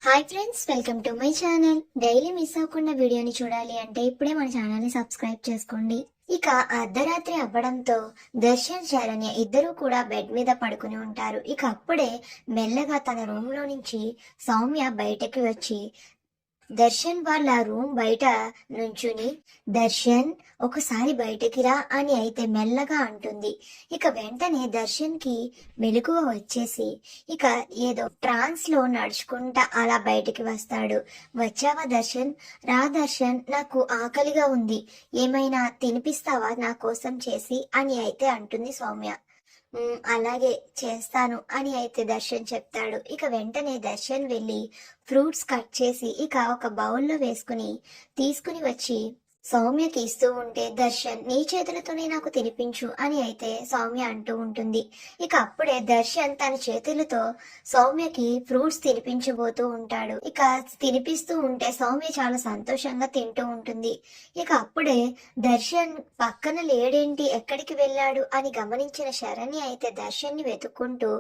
Hi friends, welcome to my channel. Daily miss అవ్వకుండా వీడియోని చూడాలి అంటే ఇప్పుడే మన ఛానల్ ని సబ్స్క్రైబ్ చేసుకోండి. ఇక అర్ధరాత్రి అవ్వడంతో దర్శన్, శరణ్య ఇద్దరూ కూడా బెడ్ మీద పడుకుని ఉంటారు. ఇక అప్పుడే మెల్లగా తన రూమ్ లో నుంచి సౌమ్య బయటకి వచ్చి దర్శన్ వాళ్ళ రూమ్ బయట నుంచుని, దర్శన్ ఒకసారి బయటికి రా అని అయితే మెల్లగా అంటుంది. ఇక వెంటనే దర్శన్ కి మెలకువ వచ్చేసి ఇక ఏదో ట్రాన్స్ లో నడుచుకుంటా అలా బయటికి వస్తాడు. వచ్చావా దర్శన్? రా దర్శన్, నాకు ఆకలిగా ఉంది, ఏమైనా తినిపిస్తావా నా కోసం చేసి అని అయితే అంటుంది సౌమ్య. అలాగే చేస్తాను అని అయితే దర్శన్ చెప్తాడు. ఇక వెంటనే దర్శన్ వెళ్ళి ఫ్రూట్స్ కట్ చేసి ఇక ఒక బౌల్లో వేసుకుని తీసుకుని వచ్చి సౌమ్యకి ఇస్తూ ఉంటే, దర్శన్ నీ చేతులతోనే నాకు తినిపించు అని అయితే సౌమ్య అంటూ ఉంటుంది. ఇక అప్పుడే దర్శన్ తన చేతులతో సౌమ్యకి ఫ్రూట్స్ తినిపించబోతూ ఉంటాడు. ఇక తినిపిస్తూ ఉంటే సౌమ్య చాలా సంతోషంగా తింటూ ఉంటుంది. ఇక అప్పుడే దర్శన్ పక్కన లేడేంటి, ఎక్కడికి వెళ్ళాడు అని గమనించిన శరణ్య అయితే దర్శన్ ని వెతుక్కుంటూ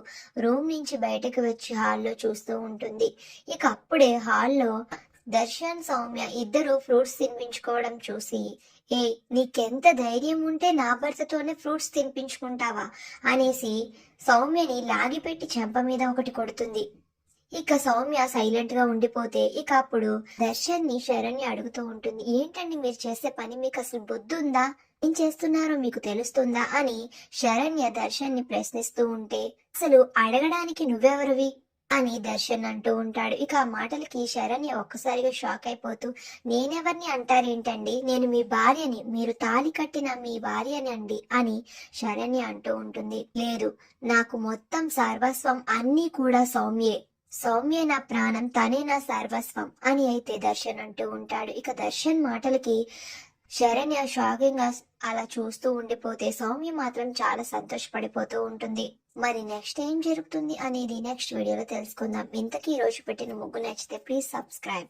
రూమ్ నుంచి బయటకు వచ్చి హాల్లో చూస్తూ ఉంటుంది. ఇక అప్పుడే హాల్లో దర్శన్, సౌమ్య ఇద్దరు ఫ్రూట్స్ తినిపించుకోవడం చూసి, ఏ నీకెంత ధైర్యం ఉంటే నా భర్తతోనే ఫ్రూట్స్ తినిపించుకుంటావా అనేసి సౌమ్యని లాగిపెట్టి చెంప మీద ఒకటి కొడుతుంది. ఇక సౌమ్య సైలెంట్ గా ఉండిపోతే ఇక అప్పుడు దర్శన్ ని శరణ్య అడుగుతూ ఉంటుంది, ఏంటండి మీరు చేసే పని, మీకు అసలు బుద్ధి ఉందా, ఏం చేస్తున్నారో మీకు తెలుస్తుందా అని శరణ్య దర్శన్ ని ప్రశ్నిస్తూ ఉంటే, అసలు అడగడానికి నువ్వెవరివి అని దర్శన్ అంటూ ఉంటాడు. ఇక ఆ మాటలకి శరణ్య ఒక్కసారిగా షాక్ అయిపోతూ, నేనెవరిని అంటారేంటండి, నేను మీ భార్యని, మీరు తాళి కట్టిన మీ భార్యని అండి అని శరణ్య అంటూ ఉంటుంది. లేదు, నాకు మొత్తం సర్వస్వం అన్నీ కూడా సౌమ్యే, సౌమ్య నా ప్రాణం, తనే నా సర్వస్వం అని అయితే దర్శన్ అంటూ ఉంటాడు. ఇక దర్శన్ మాటలకి శరణ్య షాకింగ్ గా అలా చూస్తూ ఉండిపోతే సౌమ్య మాత్రం చాలా సంతోషపడిపోతూ ఉంటుంది. మరి నెక్స్ట్ ఏం జరుగుతుంది అనేది నెక్స్ట్ వీడియోలో తెలుసుకుందాం. ఇంతకీ ఈ రోజు పెట్టిన ముగ్గు నచ్చితే ప్లీజ్ సబ్స్క్రైబ్.